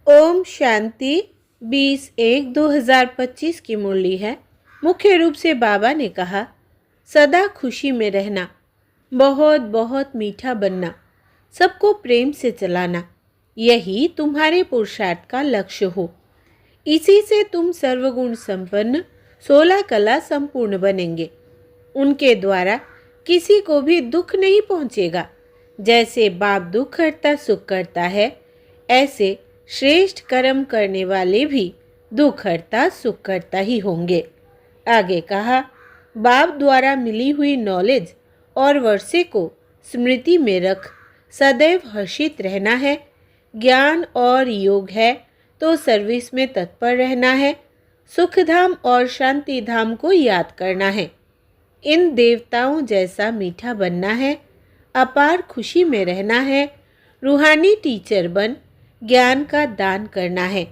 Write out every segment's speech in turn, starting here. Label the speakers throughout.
Speaker 1: ओम शांति 20-1-2025 की मुरली है। मुख्य रूप से बाबा ने कहा, सदा खुशी में रहना, बहुत बहुत मीठा बनना, सबको प्रेम से चलाना, यही तुम्हारे पुरुषार्थ का लक्ष्य हो। इसी से तुम सर्वगुण संपन्न 16 कला संपूर्ण बनेंगे। उनके द्वारा किसी को भी दुख नहीं पहुंचेगा। जैसे बाप दुख हरता सुख करता है, ऐसे श्रेष्ठ कर्म करने वाले भी दुख हरता सुख करता ही होंगे। आगे कहा, बाप द्वारा मिली हुई नॉलेज और वर्षे को स्मृति में रख सदैव हर्षित रहना है। ज्ञान और योग है तो सर्विस में तत्पर रहना है। सुखधाम और शांति धाम को याद करना है। इन देवताओं जैसा मीठा बनना है। अपार खुशी में रहना है। रूहानी टीचर बन ज्ञान का दान करना है।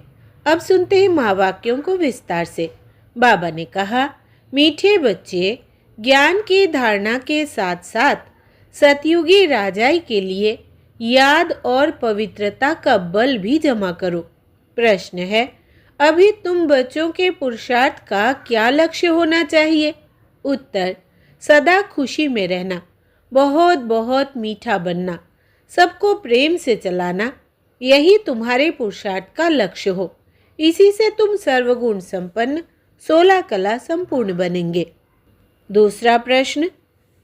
Speaker 1: अब सुनते हैं महावाक्यों को विस्तार से। बाबा ने कहा, मीठे बच्चे, ज्ञान की धारणा के साथ साथ सतयुगी राजाई के लिए याद और पवित्रता का बल भी जमा करो। प्रश्न है, अभी तुम बच्चों के पुरुषार्थ का क्या लक्ष्य होना चाहिए? उत्तर, सदा खुशी में रहना, बहुत बहुत मीठा बनना, सबको प्रेम से चलाना, यही तुम्हारे पुरुषार्थ का लक्ष्य हो। इसी से तुम सर्वगुण संपन्न 16 कला संपूर्ण बनेंगे। दूसरा प्रश्न,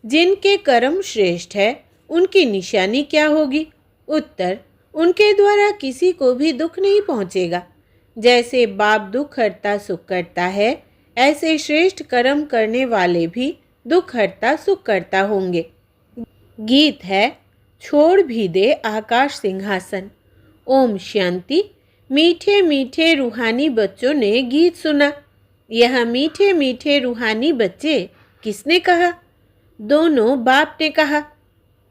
Speaker 1: जिनके कर्म श्रेष्ठ है उनकी निशानी क्या होगी? उत्तर, उनके द्वारा किसी को भी दुख नहीं पहुंचेगा। जैसे बाप दुख हरता सुख करता है, ऐसे श्रेष्ठ कर्म करने वाले भी दुख हरता सुख करता होंगे। गीत है, छोड़ भी दे आकाश सिंहासन। ओम शांति। मीठे मीठे रूहानी बच्चों ने गीत सुना। यह मीठे मीठे रूहानी बच्चे किसने कहा? दोनों बाप ने कहा।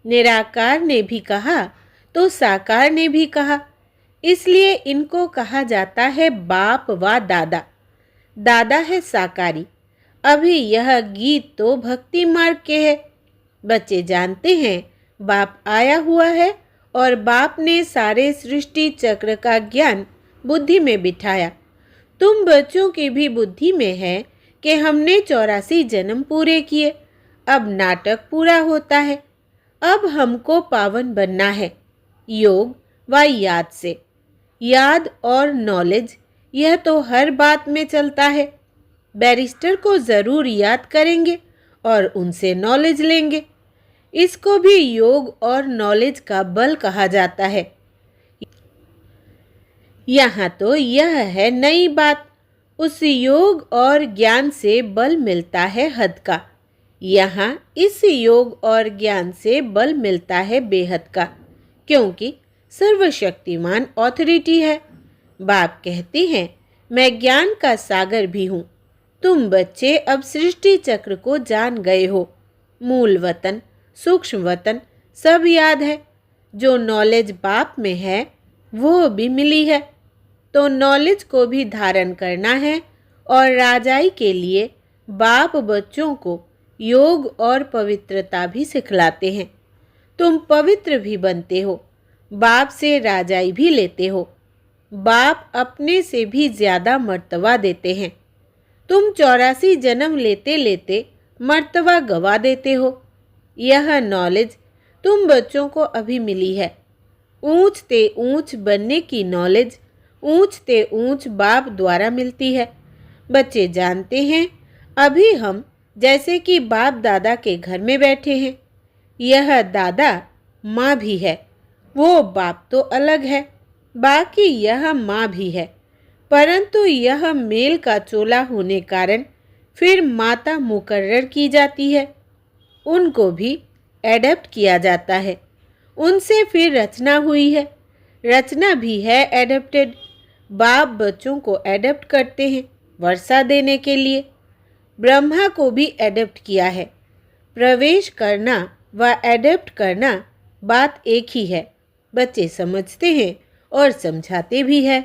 Speaker 1: निराकार ने भी कहा तो साकार ने भी कहा। इसलिए इनको कहा जाता है बाप व दादा। दादा है साकारी। अभी यह गीत तो भक्ति मार्ग के है। बच्चे जानते हैं बाप आया हुआ है और बाप ने सारे सृष्टि चक्र का ज्ञान बुद्धि में बिठाया। तुम बच्चों की भी बुद्धि में है कि हमने 84 जन्म पूरे किए, अब नाटक पूरा होता है। अब हमको पावन बनना है, योग व याद से। याद और नॉलेज, यह तो हर बात में चलता है। बैरिस्टर को ज़रूर याद करेंगे और उनसे नॉलेज लेंगे। इसको भी योग और नॉलेज का बल कहा जाता है। यहाँ तो यह है नई बात। उस योग और ज्ञान से बल मिलता है हद का। यहाँ इस योग और ज्ञान से बल मिलता है बेहद का, क्योंकि सर्वशक्तिमान ऑथोरिटी है। बाप कहते हैं, मैं ज्ञान का सागर भी हूँ। तुम बच्चे अब सृष्टि चक्र को जान गए हो। मूल वतन, सूक्ष्म वतन सब याद है। जो नॉलेज बाप में है वो भी मिली है, तो नॉलेज को भी धारण करना है। और राजाई के लिए बाप बच्चों को योग और पवित्रता भी सिखलाते हैं। तुम पवित्र भी बनते हो, बाप से राजाई भी लेते हो। बाप अपने से भी ज़्यादा मर्तबा देते हैं। तुम 84 जन्म लेते लेते मर्तबा गवा देते हो। यह नॉलेज तुम बच्चों को अभी मिली है। ऊंच ते ऊंच बनने की नॉलेज ऊंच ते ऊंच बाप द्वारा मिलती है। बच्चे जानते हैं, अभी हम जैसे कि बाप दादा के घर में बैठे हैं। यह दादा माँ भी है, वो बाप तो अलग है, बाकी यह माँ भी है। परंतु यह मेल का चोला होने कारण फिर माता मुकर्रर की जाती है। उनको भी एडप्ट किया जाता है। उनसे फिर रचना हुई है। रचना भी है एडप्टेड। बाप बच्चों को एडप्ट करते हैं वर्षा देने के लिए। ब्रह्मा को भी एडप्ट किया है। प्रवेश करना व एडप्ट करना बात एक ही है। बच्चे समझते हैं और समझाते भी है।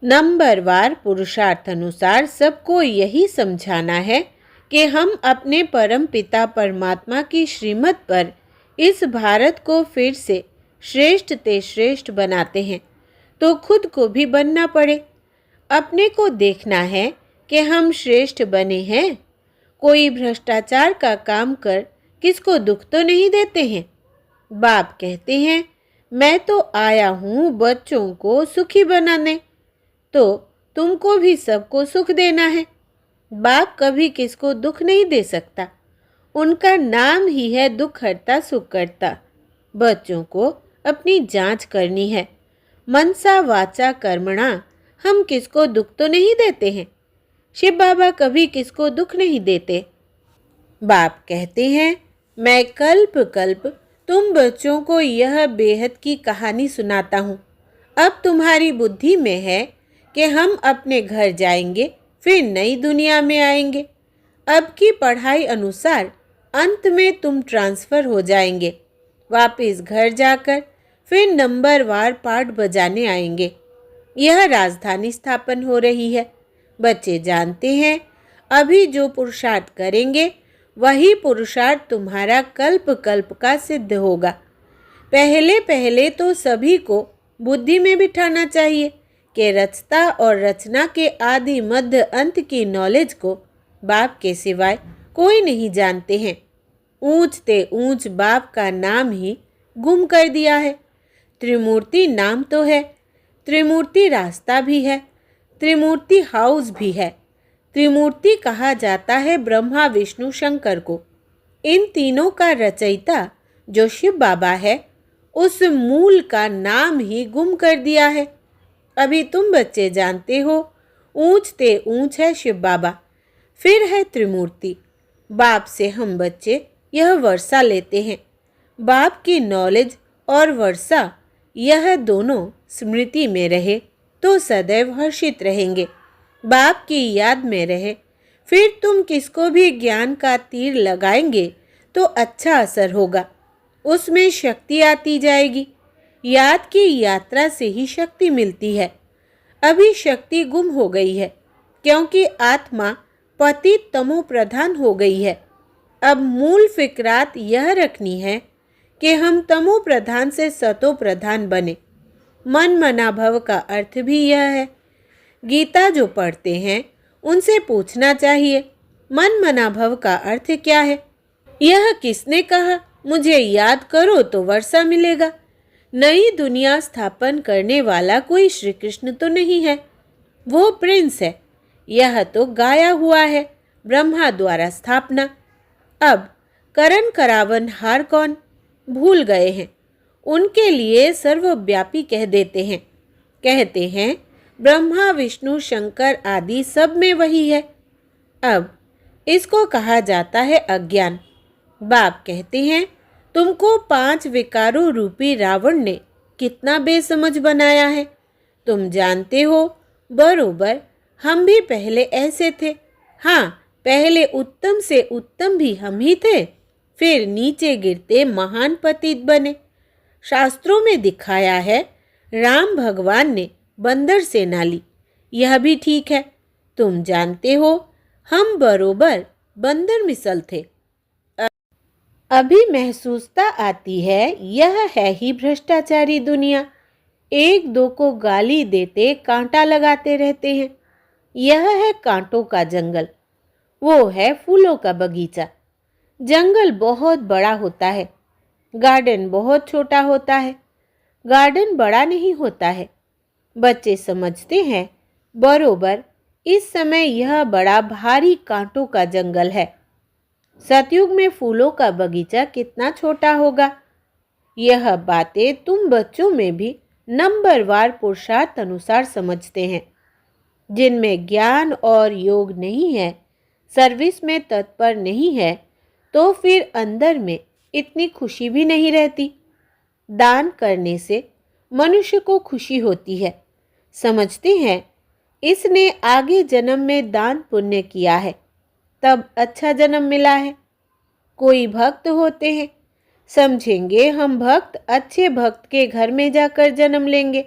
Speaker 1: नंबरवार पुरुषार्थ अनुसार सबको यही समझाना है कि हम अपने परम पिता परमात्मा की श्रीमत पर इस भारत को फिर से श्रेष्ठ ते श्रेष्ठ बनाते हैं। तो खुद को भी बनना पड़े। अपने को देखना है कि हम श्रेष्ठ बने हैं। कोई भ्रष्टाचार का काम कर किसको दुख तो नहीं देते हैं। बाप कहते हैं, मैं तो आया हूँ बच्चों को सुखी बनाने, तो तुमको भी सबको सुख देना है। बाप कभी किसको दुख नहीं दे सकता। उनका नाम ही है दुख हरता सुख करता। बच्चों को अपनी जांच करनी है। मनसा वाचा कर्मणा, हम किसको दुख तो नहीं देते हैं। शिव बाबा कभी किसको दुख नहीं देते। बाप कहते हैं, मैं कल्प कल्प तुम बच्चों को यह बेहद की कहानी सुनाता हूँ। अब तुम्हारी बुद्धि में है कि हम अपने घर जाएंगे, फिर नई दुनिया में आएंगे। अब की पढ़ाई अनुसार अंत में तुम ट्रांसफ़र हो जाएंगे। वापस घर जाकर फिर नंबरवार पाठ बजाने आएंगे। यह राजधानी स्थापन हो रही है। बच्चे जानते हैं, अभी जो पुरुषार्थ करेंगे वही पुरुषार्थ तुम्हारा कल्प कल्प का सिद्ध होगा। पहले पहले तो सभी को बुद्धि में बिठाना चाहिए कि रचता और रचना के आदि मध्य अंत की नॉलेज को बाप के सिवाय कोई नहीं जानते हैं। ऊंचते ऊंच बाप का नाम ही गुम कर दिया है। त्रिमूर्ति नाम तो है, त्रिमूर्ति रास्ता भी है, त्रिमूर्ति हाउस भी है। त्रिमूर्ति कहा जाता है ब्रह्मा विष्णु शंकर को। इन तीनों का रचयिता जो शिव बाबा है, उस मूल का नाम ही गुम कर दिया है। अभी तुम बच्चे जानते हो, ऊंचते ऊंच है शिव बाबा, फिर है त्रिमूर्ति। बाप से हम बच्चे यह वर्षा लेते हैं। बाप की नॉलेज और वर्षा, यह दोनों स्मृति में रहे तो सदैव हर्षित रहेंगे। बाप की याद में रहे, फिर तुम किसको भी ज्ञान का तीर लगाएंगे तो अच्छा असर होगा। उसमें शक्ति आती जाएगी। याद की यात्रा से ही शक्ति मिलती है। अभी शक्ति गुम हो गई है, क्योंकि आत्मा पतित तमो प्रधान हो गई है। अब मूल फिक्रात यह रखनी है कि हम तमो प्रधान से सतो प्रधान बने। मन मना भव का अर्थ भी यह है। गीता जो पढ़ते हैं उनसे पूछना चाहिए, मन मना भव का अर्थ क्या है। यह किसने कहा? मुझे याद करो तो वर्षा मिलेगा। नई दुनिया स्थापन करने वाला कोई श्री कृष्ण तो नहीं है, वो प्रिंस है। यह तो गाया हुआ है, ब्रह्मा द्वारा स्थापना। अब करण करावन हार कौन? भूल गए हैं। उनके लिए सर्वव्यापी कह देते हैं। कहते हैं ब्रह्मा विष्णु शंकर आदि सब में वही है। अब इसको कहा जाता है अज्ञान। बाप कहते हैं, तुमको 5 विकारों रूपी रावण ने कितना बेसमझ बनाया है। तुम जानते हो बरोबर, हम भी पहले ऐसे थे। हाँ, पहले उत्तम से उत्तम भी हम ही थे, फिर नीचे गिरते महान पतित बने। शास्त्रों में दिखाया है, राम भगवान ने बंदर सेना ली। यह भी ठीक है। तुम जानते हो, हम बरोबर बंदर मिसल थे। अभी महसूसता आती है, यह है ही भ्रष्टाचारी दुनिया। एक दो को गाली देते कांटा लगाते रहते हैं। यह है कांटों का जंगल, वो है फूलों का बगीचा। जंगल बहुत बड़ा होता है, गार्डन बहुत छोटा होता है। गार्डन बड़ा नहीं होता है। बच्चे समझते हैं बरोबर इस समय यह बड़ा भारी कांटों का जंगल है। सतयुग में फूलों का बगीचा कितना छोटा होगा। यह बातें तुम बच्चों में भी नंबरवार पुरुषार्थ अनुसार समझते हैं। जिनमें ज्ञान और योग नहीं है, सर्विस में तत्पर नहीं है, तो फिर अंदर में इतनी खुशी भी नहीं रहती। दान करने से मनुष्य को खुशी होती है। समझते हैं इसने आगे जन्म में दान पुण्य किया है, तब अच्छा जन्म मिला है। कोई भक्त होते हैं, समझेंगे हम भक्त अच्छे भक्त के घर में जाकर जन्म लेंगे,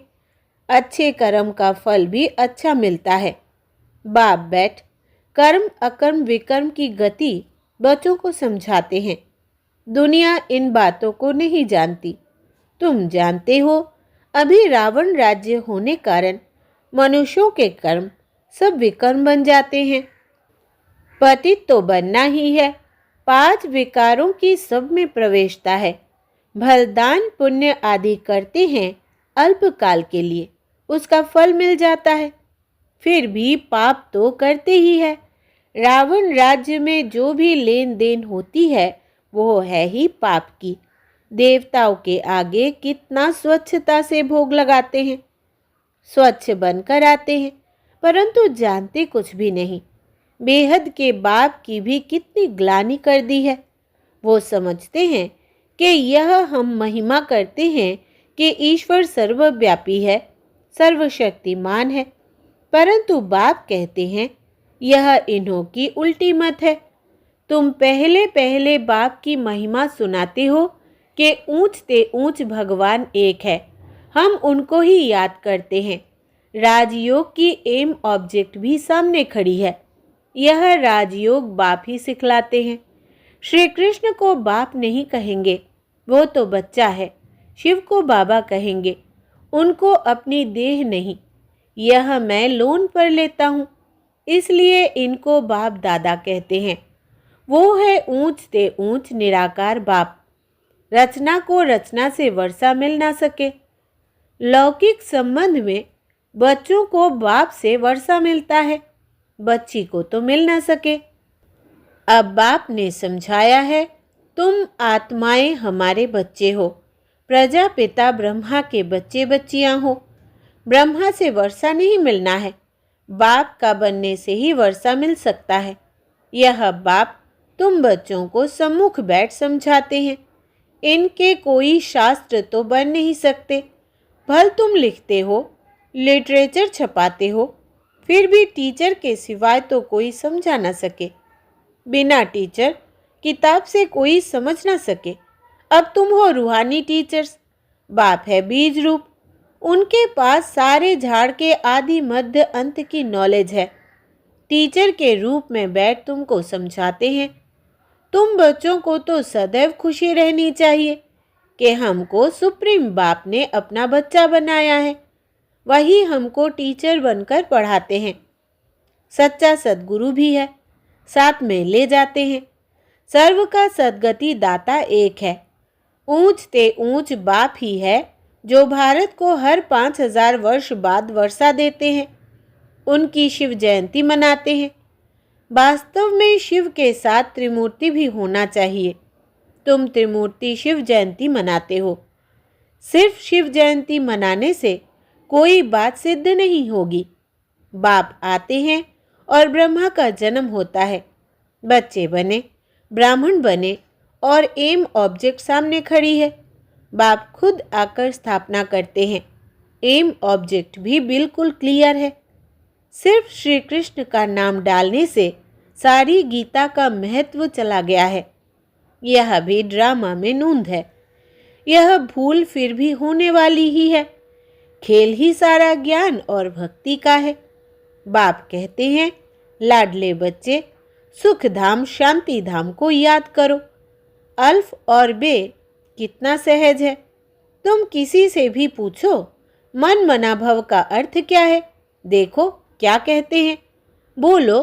Speaker 1: अच्छे कर्म का फल भी अच्छा मिलता है। बाप बैठ कर्म अकर्म विकर्म की गति बच्चों को समझाते हैं। दुनिया इन बातों को नहीं जानती। तुम जानते हो, अभी रावण राज्य होने कारण मनुष्यों के कर्म सब विकर्म बन जाते हैं। पतित तो बनना ही है। 5 विकारों की सब में प्रवेशता है। भलदान पुण्य आदि करते हैं अल्पकाल के लिए, उसका फल मिल जाता है। फिर भी पाप तो करते ही है। रावण राज्य में जो भी लेन देन होती है वो है ही पाप की। देवताओं के आगे कितना स्वच्छता से भोग लगाते हैं, स्वच्छ बनकर आते हैं, परंतु जानते कुछ भी नहीं। बेहद के बाप की भी कितनी ग्लानि कर दी है। वो समझते हैं कि यह हम महिमा करते हैं कि ईश्वर सर्वव्यापी है, सर्वशक्तिमान है, परंतु बाप कहते हैं यह इन्हों की उल्टी मत है। तुम पहले पहले बाप की महिमा सुनाते हो कि ऊंच ते ऊंच भगवान एक है, हम उनको ही याद करते हैं। राजयोग की एम ऑब्जेक्ट भी सामने खड़ी है, यह राजयोग बाप ही सिखलाते हैं। श्री कृष्ण को बाप नहीं कहेंगे, वो तो बच्चा है। शिव को बाबा कहेंगे, उनको अपनी देह नहीं। यह मैं लोन पर लेता हूँ, इसलिए इनको बाप दादा कहते हैं। वो है ऊंच ते ऊंच निराकार बाप। रचना को रचना से वर्षा मिल ना सके। लौकिक संबंध में बच्चों को बाप से वर्षा मिलता है, बच्ची को तो मिल ना सके। अब बाप ने समझाया है, तुम आत्माएं हमारे बच्चे हो, प्रजापिता ब्रह्मा के बच्चे बच्चियां हो। ब्रह्मा से वर्षा नहीं मिलना है, बाप का बनने से ही वर्षा मिल सकता है। यह बाप तुम बच्चों को सम्मुख बैठ समझाते हैं। इनके कोई शास्त्र तो बन नहीं सकते। भल तुम लिखते हो, लिटरेचर छपाते हो, फिर भी टीचर के सिवाय तो कोई समझा ना सके। बिना टीचर किताब से कोई समझ ना सके। अब तुम हो रूहानी टीचर्स, बाप है बीज रूप। उनके पास सारे झाड़ के आदि मध्य अंत की नॉलेज है। टीचर के रूप में बैठ तुमको समझाते हैं। तुम बच्चों को तो सदैव खुशी रहनी चाहिए कि हमको सुप्रीम बाप ने अपना बच्चा बनाया है, वही हमको टीचर बनकर पढ़ाते हैं। सच्चा सद्गुरु भी है, साथ में ले जाते हैं। सर्व का सद्गति दाता एक है। ऊंच ते ऊंच बाप ही है जो भारत को हर 5000 वर्ष बाद वर्षा देते हैं। उनकी शिव जयंती मनाते हैं। वास्तव में शिव के साथ त्रिमूर्ति भी होना चाहिए। तुम त्रिमूर्ति शिव जयंती मनाते हो। सिर्फ शिव जयंती मनाने से कोई बात सिद्ध नहीं होगी। बाप आते हैं और ब्रह्मा का जन्म होता है। बच्चे बने, ब्राह्मण बने और एम ऑब्जेक्ट सामने खड़ी है। बाप खुद आकर स्थापना करते हैं। एम ऑब्जेक्ट भी बिल्कुल क्लियर है। सिर्फ श्री कृष्ण का नाम डालने से सारी गीता का महत्व चला गया है। यह भी ड्रामा में नूंद है। यह भूल फिर भी होने वाली ही है। खेल ही सारा ज्ञान और भक्ति का है। बाप कहते हैं, लाडले बच्चे, सुख धाम शांति धाम को याद करो। अल्फ और बे कितना सहज है। तुम किसी से भी पूछो मन मना भव का अर्थ क्या है, देखो क्या कहते हैं। बोलो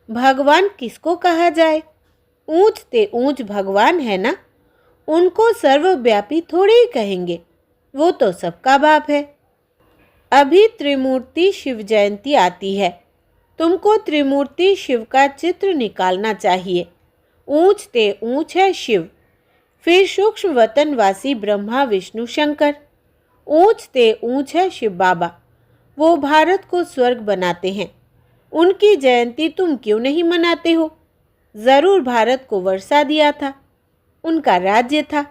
Speaker 1: भगवान किसको कहा जाए। ऊंच ते ऊंच भगवान है ना, उनको सर्वव्यापी थोड़े ही कहेंगे, वो तो सबका बाप है। अभी त्रिमूर्ति शिव जयंती आती है। तुमको त्रिमूर्ति शिव का चित्र निकालना चाहिए। ऊंच ते ऊंच है शिव, फिर सूक्ष्म वतनवासी ब्रह्मा विष्णु शंकर। ऊंच ते ऊंच है शिव बाबा, वो भारत को स्वर्ग बनाते हैं। उनकी जयंती तुम क्यों नहीं मनाते हो। जरूर भारत को वर्षा दिया था, उनका राज्य था।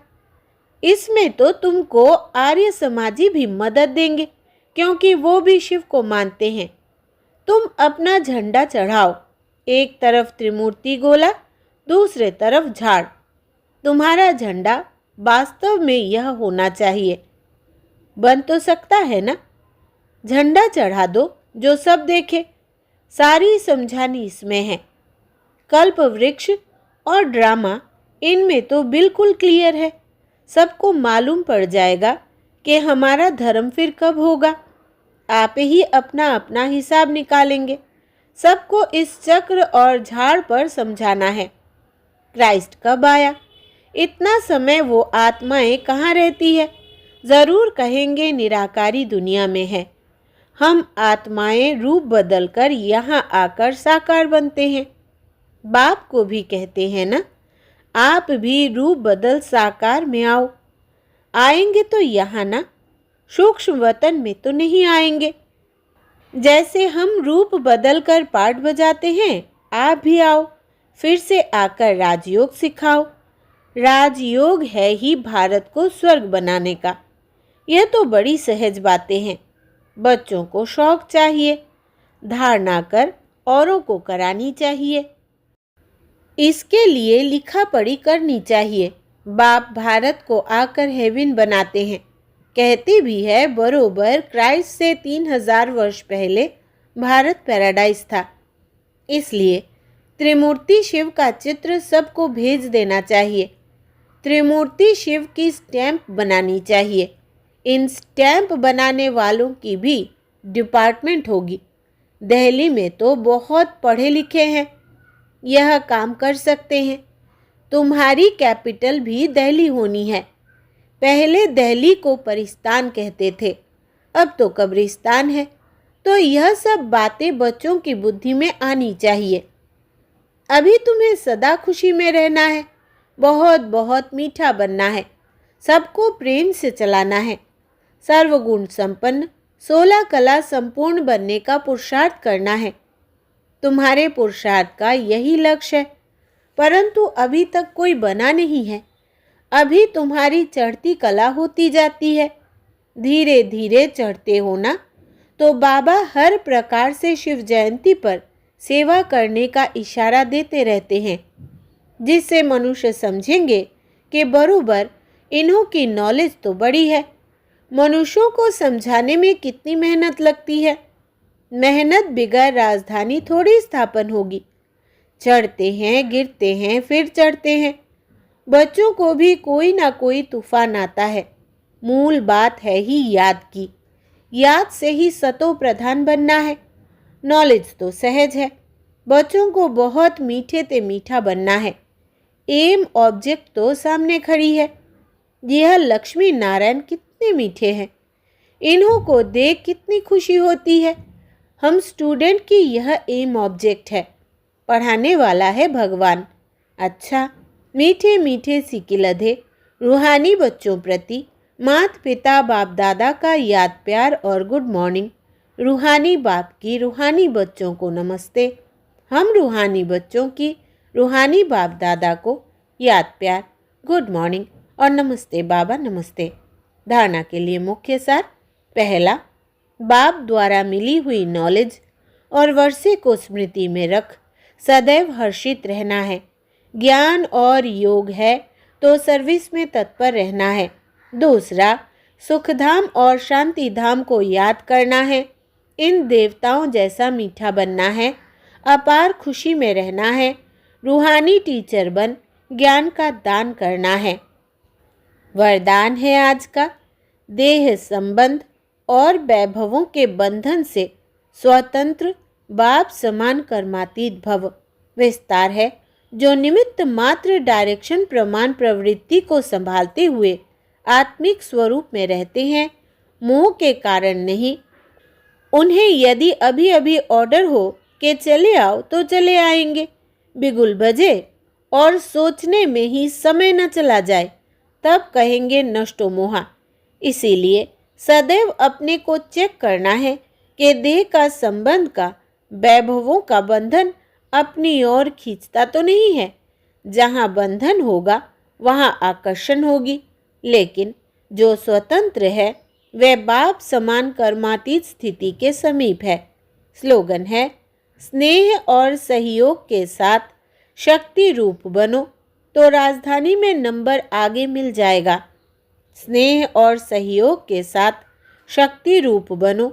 Speaker 1: इसमें तो तुमको आर्य समाजी भी मदद देंगे, क्योंकि वो भी शिव को मानते हैं। तुम अपना झंडा चढ़ाओ, एक तरफ त्रिमूर्ति गोला, दूसरे तरफ झाड़। तुम्हारा झंडा वास्तव में यह होना चाहिए। बन तो सकता है ना। झंडा चढ़ा दो जो सब देखे। सारी समझानी इसमें है। कल्प वृक्ष और ड्रामा, इनमें तो बिल्कुल क्लियर है। सबको मालूम पड़ जाएगा कि हमारा धर्म फिर कब होगा। आप ही अपना अपना हिसाब निकालेंगे। सबको इस चक्र और झाड़ पर समझाना है। क्राइस्ट कब आया? इतना समय वो आत्माएं कहाँ रहती है? ज़रूर कहेंगे निराकारी दुनिया में है। हम आत्माएं रूप बदलकर यहाँ आकर साकार बनते हैं। बाप को भी कहते हैं ना, आप भी रूप बदल साकार में आओ। आएंगे तो यहाँ ना, सूक्ष्म वतन में तो नहीं आएंगे। जैसे हम रूप बदलकर पाठ बजाते हैं, आप भी आओ, फिर से आकर राजयोग सिखाओ। राजयोग है ही भारत को स्वर्ग बनाने का। यह तो बड़ी सहज बातें हैं। बच्चों को शौक चाहिए, धारणा कर औरों को करानी चाहिए। इसके लिए लिखा पढ़ी करनी चाहिए। बाप भारत को आकर हेवन बनाते हैं। कहते भी है बरोबर क्राइस्ट से 3000 वर्ष पहले भारत पैराडाइज था। इसलिए त्रिमूर्ति शिव का चित्र सबको भेज देना चाहिए। त्रिमूर्ति शिव की स्टैंप बनानी चाहिए। इन स्टैंप बनाने वालों की भी डिपार्टमेंट होगी। दिल्ली में तो बहुत पढ़े लिखे हैं, यह काम कर सकते हैं। तुम्हारी कैपिटल भी दिल्ली होनी है। पहले दिल्ली को परिस्तान कहते थे, अब तो कब्रिस्तान है। तो यह सब बातें बच्चों की बुद्धि में आनी चाहिए। अभी तुम्हें सदा खुशी में रहना है, बहुत बहुत मीठा बनना है, सबको प्रेम से चलाना है, सर्वगुण संपन्न 16 कला संपूर्ण बनने का पुरुषार्थ करना है। तुम्हारे पुरुषार्थ का यही लक्ष्य है, परंतु अभी तक कोई बना नहीं है। अभी तुम्हारी चढ़ती कला होती जाती है। धीरे धीरे चढ़ते हो ना, तो बाबा हर प्रकार से शिव जयंती पर सेवा करने का इशारा देते रहते हैं, जिससे मनुष्य समझेंगे कि बरोबर इन्हों की नॉलेज तो बड़ी है। मनुष्यों को समझाने में कितनी मेहनत लगती है। मेहनत बिगैर राजधानी थोड़ी स्थापन होगी। चढ़ते हैं, गिरते हैं, फिर चढ़ते हैं। बच्चों को भी कोई ना कोई तूफान आता है। मूल बात है ही याद की। याद से ही सतो प्रधान बनना है। नॉलेज तो सहज है। बच्चों को बहुत मीठे ते मीठा बनना है। एम ऑब्जेक्ट तो सामने खड़ी है। यह लक्ष्मी नारायण कितने मीठे हैं। इन्हों को देख कितनी खुशी होती है। हम स्टूडेंट की यह एम ऑब्जेक्ट है। पढ़ाने वाला है भगवान। अच्छा, मीठे मीठे सिकिलधे रूहानी बच्चों प्रति माता पिता बाप दादा का याद प्यार और गुड मॉर्निंग। रूहानी बाप की रूहानी बच्चों को नमस्ते। हम रूहानी बच्चों की रूहानी बाप दादा को याद प्यार, गुड मॉर्निंग और नमस्ते बाबा नमस्ते। धारणा के लिए मुख्य सार। पहला, बाप द्वारा मिली हुई नॉलेज और वर्षे को स्मृति में रख सदैव हर्षित रहना है। ज्ञान और योग है तो सर्विस में तत्पर रहना है। दूसरा, सुखधाम और शांति धाम को याद करना है। इन देवताओं जैसा मीठा बनना है। अपार खुशी में रहना है। रूहानी टीचर बन ज्ञान का दान करना है। वरदान है आज का, देह संबंध और वैभवों के बंधन से स्वतंत्र बाप समान कर्मातीत भव। विस्तार है, जो निमित्त मात्र डायरेक्शन प्रमाण प्रवृत्ति को संभालते हुए आत्मिक स्वरूप में रहते हैं, मोह के कारण नहीं। उन्हें यदि अभी अभी ऑर्डर हो कि चले आओ तो चले आएंगे। बिगुल बजे और सोचने में ही समय न चला जाए, तब कहेंगे नष्टो मोहा। इसीलिए सदैव अपने को चेक करना है कि देह का संबंध का, वैभवों का बंधन अपनी ओर खींचता तो नहीं है। जहाँ बंधन होगा वहाँ आकर्षण होगी, लेकिन जो स्वतंत्र है वह बाप समान कर्मातीत स्थिति के समीप है। स्लोगन है, स्नेह और सहयोग के साथ शक्ति रूप बनो तो राजधानी में नंबर आगे मिल जाएगा। स्नेह और सहयोग के साथ शक्ति रूप बनो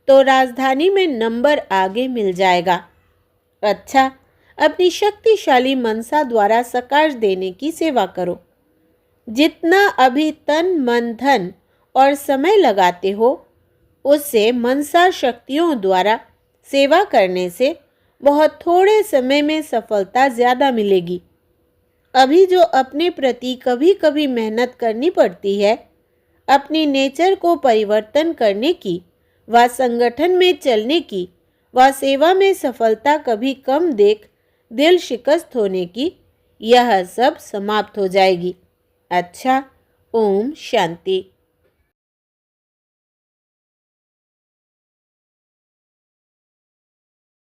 Speaker 1: तो राजधानी में नंबर आगे मिल जाएगा। अच्छा, अपनी शक्तिशाली मनसा द्वारा सकाश देने की सेवा करो। जितना अभी तन मन धन और समय लगाते हो, उससे मनसा शक्तियों द्वारा सेवा करने से बहुत थोड़े समय में सफलता ज़्यादा मिलेगी। अभी जो अपने प्रति कभी कभी मेहनत करनी पड़ती है, अपनी नेचर को परिवर्तन करने की, व संगठन में चलने की, व सेवा में सफलता कभी कम देख दिल शिकस्त होने की, यह सब समाप्त हो जाएगी। अच्छा, ओम शांति।